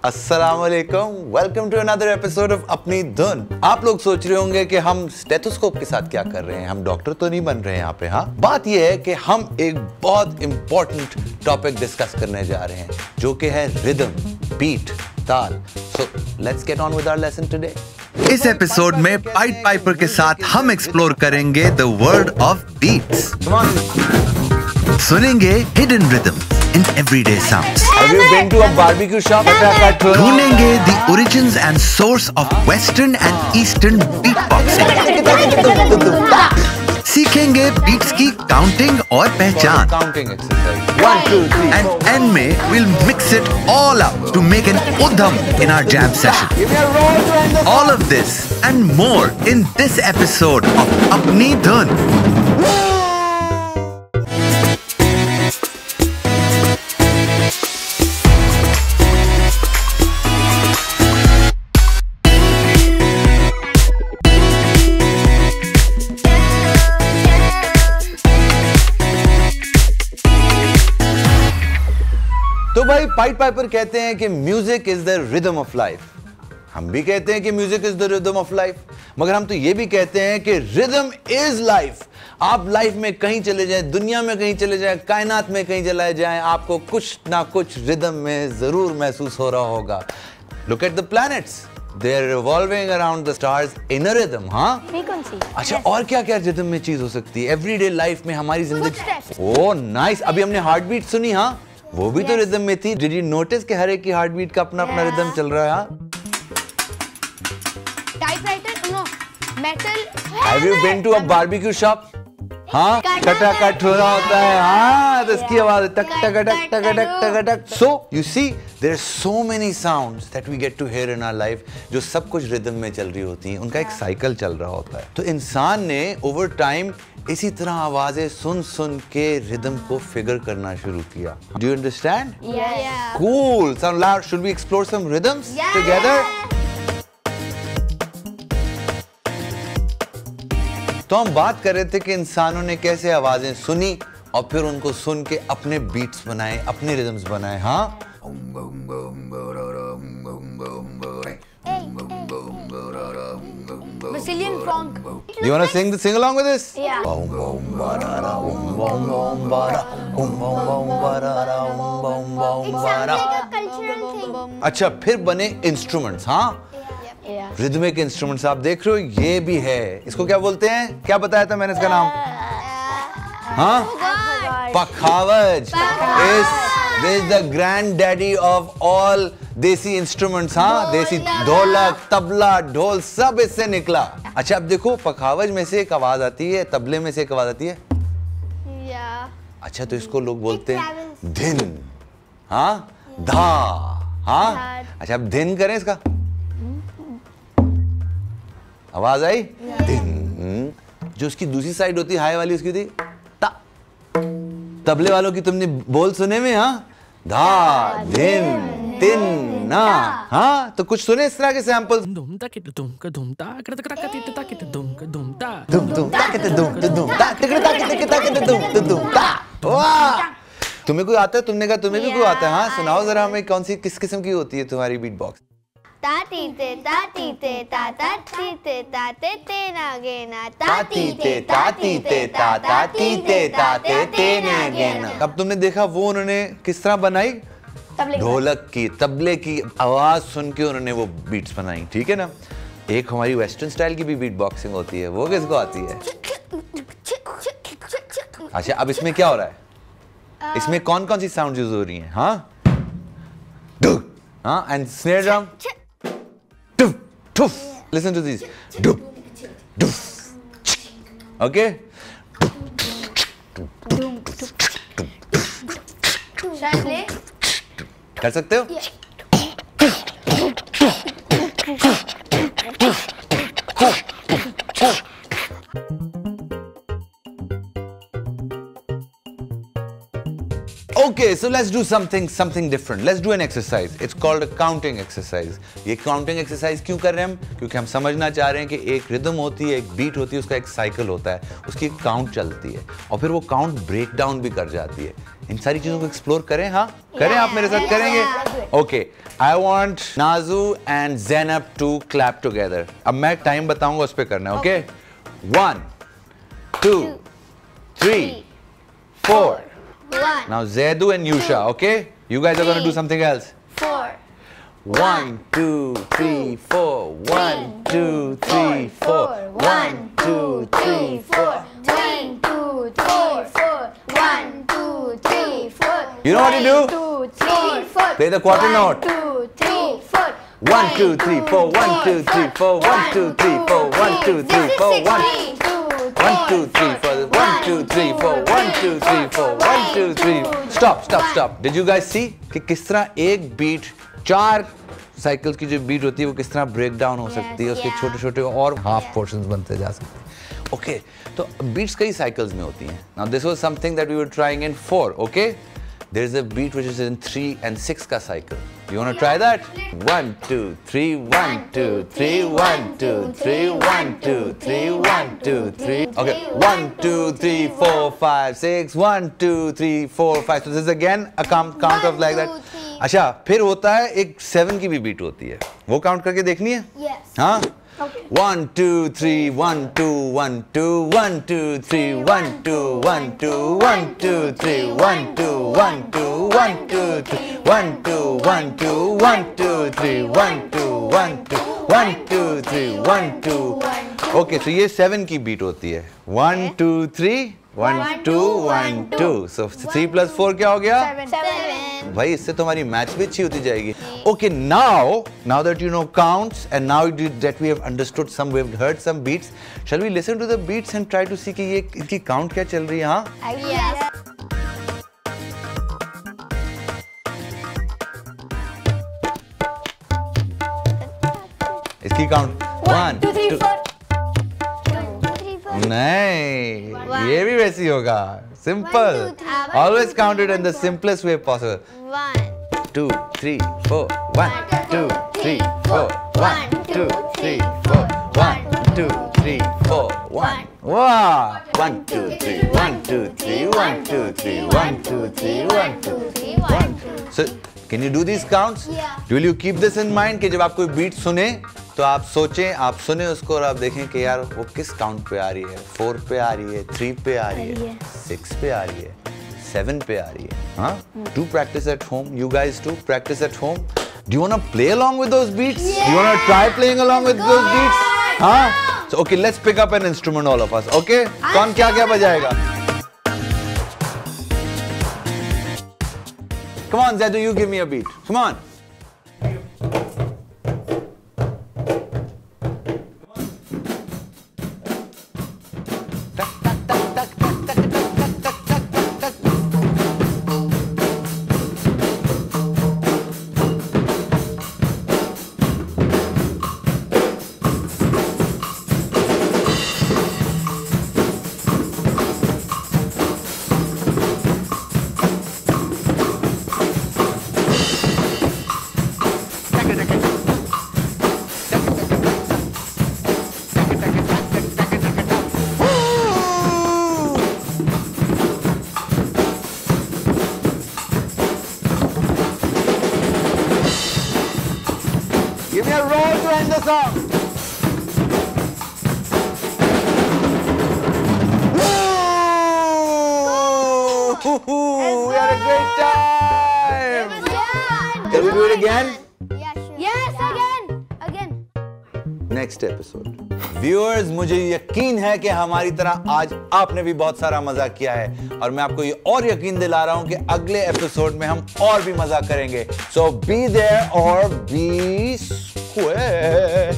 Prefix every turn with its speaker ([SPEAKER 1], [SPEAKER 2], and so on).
[SPEAKER 1] अस्सलामुअलैकुम, welcome to another episode of Apni Dhun. आप लोग सोच रहे होंगे कि हम स्टेथोस्कोप के साथ क्या कर रहे हैं, हम डॉक्टर तो नहीं बन रहे हैं यहाँ पे। हाँ, बात यह है कि हम एक बहुत इंपॉर्टेंट टॉपिक डिस्कस करने जा रहे हैं जो कि है रिदम, बीट, ताल। So let's get on with our lesson today. इस एपिसोड में पाइट पाइपर के साथ हम एक्सप्लोर करेंगे द वर्ल्ड ऑफ बीट्स। सुनेंगे hidden rhythms in everyday sounds.
[SPEAKER 2] Have you been to a barbecue shop?
[SPEAKER 1] ढूंढेंगे the origins and source of Western and Eastern beatboxing. सीखेंगे beats की काउंटिंग और पहचान।
[SPEAKER 2] Counting exercise. 1, 2, 3.
[SPEAKER 1] And end में we'll mix it all up to make an udham in our jam session.
[SPEAKER 2] Give me a roll to end the
[SPEAKER 1] All of this and more in this episode of अपनी धुन।
[SPEAKER 2] तो भाई पाइट Piper कहते हैं कि music is the rhythm of life. हम भी कहते हैं कि music is the rhythm of life, मगर हम तो ये भी कहते हैं कि रिदम इज लाइफ। आप लाइफ में कहीं चले जाएं, दुनिया में कहीं चले जाएं, कायनात में कहीं चले जाएं, आपको कुछ ना कुछ रिदम में जरूर महसूस हो रहा होगा। Look at the planets, they are revolving around the stars in a rhythm। हाँ,
[SPEAKER 3] कौन सी?
[SPEAKER 2] अच्छा, और क्या क्या रिदम में चीज हो सकती है एवरीडे लाइफ में हमारी जिंदगी? ओह नाइस, अभी हमने हार्ट बीट सुनी। हाँ, वो भी तो रिदम में थी। डिड यू नोटिस कि हर एक की हार्ट बीट का अपना अपना रिदम चल रहा है?
[SPEAKER 3] Typewriter, no, metal.
[SPEAKER 2] Have you been to a barbecue shop? हाँ, कटाकट हो रहा होता है। हाँ, तो इसकी आवाज टक टक टक टक टक टक टक। So you see there are so many sounds that we get to hear in our life जो सब कुछ रिदम में चल रही होती हैं। उनका एक साइकिल चल रहा होता है। तो इंसान ने ओवर टाइम इसी तरह आवाजें सुन सुन के रिदम को फिगर करना शुरू किया। Do you understand?
[SPEAKER 3] Yeah.
[SPEAKER 2] Cool. So now should we explore some rhythms together? तो हम बात कर रहे थे कि इंसानों ने कैसे आवाजें सुनी और फिर उनको सुन के अपने बीट्स बनाए, अपने रिदम्स बनाए। हाँ,
[SPEAKER 3] Brazilian funk.
[SPEAKER 2] you wanna sing along with this?
[SPEAKER 3] Yeah. It sounds like a cultural thing.
[SPEAKER 2] अच्छा, फिर बने इंस्ट्रूमेंट्स। हाँ,
[SPEAKER 3] Yeah.
[SPEAKER 2] रिदमिक इंस्ट्रूमेंट्स आप देख रहे हो, ये भी है। इसको क्या बोलते हैं? क्या बताया था मैंने इसका नाम? हाँ, पखावज is the granddaddy of all देसी इंस्ट्रूमेंट्स। हाँ, देसी ढोलक, तबला, ढोल सब इससे निकला। अच्छा, अब देखो, पखावज में से एक आवाज आती है, तबले में से एक आवाज आती है।
[SPEAKER 3] Yeah.
[SPEAKER 2] अच्छा, तो इसको लोग बोलते हैं धिन। हाँ, धा। हाँ, अच्छा, अब धिन करें इसका। आवाज आई? धिन। जो उसकी दूसरी साइड होती है हाई वाली, उसकी थी ता। तबले वालों की तुमने बोल सुने में? हाँ, धा, धिन, तिन, ना। हाँ, तो कुछ सुने इस तरह के सैंपल्स?
[SPEAKER 1] दुम ता के दुम का दुम ता कर ता के दुम का दुम ता
[SPEAKER 2] दुम दुम ता के दुम दुम ता के दुम ता। वाह, तुम्हें कोई आता है? तुमने कहा तुम्हें भी कोई आता है? हाँ, सुनाओ जरा हमें, कौन सी किस किस्म की होती है तुम्हारी बीट बॉक्स?
[SPEAKER 3] ताती ते ताती ते ताता ती ते ताते ते नागे ना ताती ते ताती ते ताता ती ते ताते ते नागे ना।
[SPEAKER 2] अब तुमने देखा वो उन्होंने किस तरह बनाई? ढोलक की, तबले की आवाज सुन के उन्होंने वो बीट्स बनाई। ठीक है ना? एक हमारी वेस्टर्न स्टाइल की भी बीट बॉक्सिंग होती है, वो किसको आती है? अच्छा, अब इसमें क्या हो रहा है? इसमें कौन कौन सी साउंड यूज हो रही हैं? हाँ, हाँ, एंड स्नेयर ड्रम, टुफ टुफ। लिसन टू दिस, डुफ डुफ। ओके, कर सकते हो? Okay, so let's do something different. Let's do an exercise. It's called a counting exercise. ये counting exercise क्यों कर रहे हैं हम? क्योंकि हम समझना चाह रहे हैं कि एक rhythm होती है, एक beat होती है, उसका एक cycle होता है, उसकी एक count चलती है, और फिर वो count break down भी कर जाती है. इन सारी चीजों को explore करें, हाँ? करें आप मेरे साथ करेंगे? Okay, I want Nazu and Zainab to clap together. अब मैं time बताऊंगा उस पे करना है, okay? 1, 2, 3, 4.
[SPEAKER 3] 1.
[SPEAKER 2] Now Zaidu and Yusha, okay? You guys are going to do something else.
[SPEAKER 3] 4.
[SPEAKER 2] 1, 2, 3, 4. 1, 2, 3, 4. 1, 2, 3, 4.
[SPEAKER 3] 1, 2, 3, 4. 1, 2, 3, 4.
[SPEAKER 2] You know what to do?
[SPEAKER 3] 1, 2, 3, 4.
[SPEAKER 2] Play the quarter note.
[SPEAKER 3] 1, 2, 3, 4.
[SPEAKER 2] 1, 2, 3, 4. 1, 2, 3, 4. 1, 2, 3, 4. 1, 2, 3, 4. 1, 2, 3, 4. 1, 2, 3, 4. 1, 2, 3, 4. 1, 2, 3. Stop. Did you guys see कि किस तरह एक बीट 4 साइकिल्स की जो बीट होती है वो किस तरह ब्रेक डाउन हो सकती है, उसके छोटे-छोटे और हाफ पोर्शंस बनते जा सकते हैं. ओके, तो बीट्स कई साइकिल्स में होती हैं. Now this was something that we were trying in 4, okay? There is a beat which is in 3 and 6 ka cycle. You want to try that? 1, 2, 3, 1, 2, 3, 1, 2, 3, 1, 2, 3, 1, 2, 3. Okay, 1, 2, 3, 4, 5, 6. 1, 2, 3, 4, 5. So this is again a count of like that. अच्छा, फिर होता है एक 7 की भी beat होती है. वो काउंट करके देखनी है?
[SPEAKER 3] Yes.
[SPEAKER 2] हाँ?
[SPEAKER 3] Okay.
[SPEAKER 2] 1, 2, 3, 1, 2, 1, 2, 1, 2, 3, 1, 2, 1, 2, 1, 2, 3, 1, 2, 1, 2, 1, 2, 3, 1, 2, 1, 2, 1, 2, 3, 1, 2, 1, 2, 1, 2, 3, 1, 2. Okay, so ये 7 की बीट होती है. 1, 2, 3, 1, 2, 1, 2. So 3 plus 4 क्या हो गया?
[SPEAKER 3] 7.
[SPEAKER 2] भाई इससे तो हमारी मैच भी अच्छी होती जाएगी. Okay, now that you know counts and now that we have understood some, we have heard some beats, shall we listen to the beats and try to see कि ये इनकी count क्या चल रही है? हाँ?
[SPEAKER 3] Yes.
[SPEAKER 2] इसकी count 1,
[SPEAKER 3] 2, 3,
[SPEAKER 2] 2.
[SPEAKER 3] 4. 2, 3, 4.
[SPEAKER 2] नहीं, ये भी वैसी होगा. Simple.
[SPEAKER 3] 1, 2, 3.
[SPEAKER 2] Always count it in the simplest way possible.
[SPEAKER 3] 1.
[SPEAKER 2] 2, 3, 4. 1, 2, 3, 4. 1, 2, 3, 4. 1, 2, 3, 4. 1. Wow! 1, 2, 3. 1, 2, 3. 1, 2, 3. 1, 2, 3. 1, 2, 3. 1. So, can you do these counts?
[SPEAKER 3] Yeah.
[SPEAKER 2] Will you keep this in mind कि जब आप कोई बीट सुने तो आप सोचें, आप सुने उसको और आप देखें कि यार वो किस काउंट पे आ रही है. 4 पे आ रही है, 3 पे आ रही है, 6 पे आ रही है, 7 पे आ रही है. हाँ? Do practice at home. You guys too practice at home. Do you want to play along with those beats?
[SPEAKER 3] Yeah.
[SPEAKER 2] Do you want to try playing along with those beats? हाँ? So okay, let's pick up an instrument, all of us. Okay? कौन क्या क्या बजाएगा? Come on, Zaidu, you give me a beat. Come on. Give me a roll to end the song. We had a great time. Can we do it again?
[SPEAKER 3] Yeah, sure. Yes, again.
[SPEAKER 2] Next episode. Viewers, मुझे यकीन है कि हमारी तरह आज आपने भी बहुत सारा मजा किया है और मैं आपको ये और यकीन दिला रहा हूं कि अगले एपिसोड में हम और भी मजा करेंगे. So be there or be square.